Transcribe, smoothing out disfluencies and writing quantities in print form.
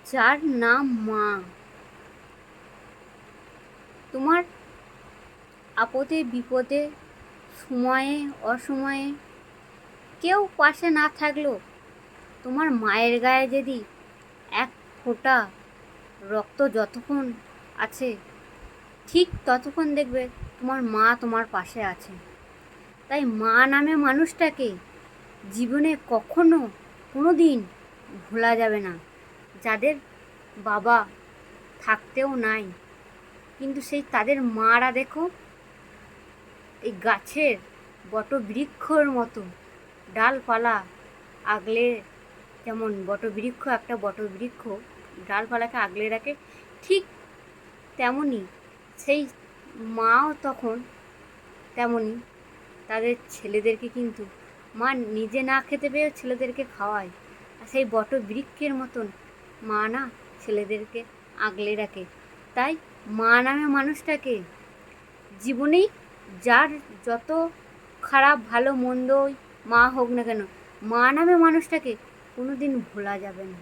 যার নাম মা, তোমার আপদে বিপদে সময়ে অসময়ে কেউ পাশে না থাকলেও তোমার মায়ের গায়ে যদি এক ফোঁটা রক্ত যতক্ষণ আছে ঠিক ততক্ষণ দেখবে তোমার মা তোমার পাশে আছে। তাই মা নামে মানুষটাকে জীবনে কখনো কোনো দিন ভোলা যাবে না। যাদের বাবা থাকতেও নাই, কিন্তু সেই তাদের মারা দেখো এই গাছের বটবৃক্ষর মতো ডালপালা আগলে, যেমন বটবৃক্ষ একটা বটবৃক্ষ ডালপালাকে আগলে রাখে, ঠিক তেমনই সেই মাও তখন তেমনই তাদের ছেলেদেরকে কিন্তু মা নিজে না খেতে পেয়েও ছেলেদেরকে খাওয়ায়। আর সেই বটবৃক্ষের মতন মা না ছেলেদেরকে আগলে রাখে। তাই মা নামে মানুষটাকে জীবনেই যার যত খারাপ ভালো মন্দই মা হোক না কেন, মা নামে মানুষটাকে কোনো দিন ভোলা যাবে না।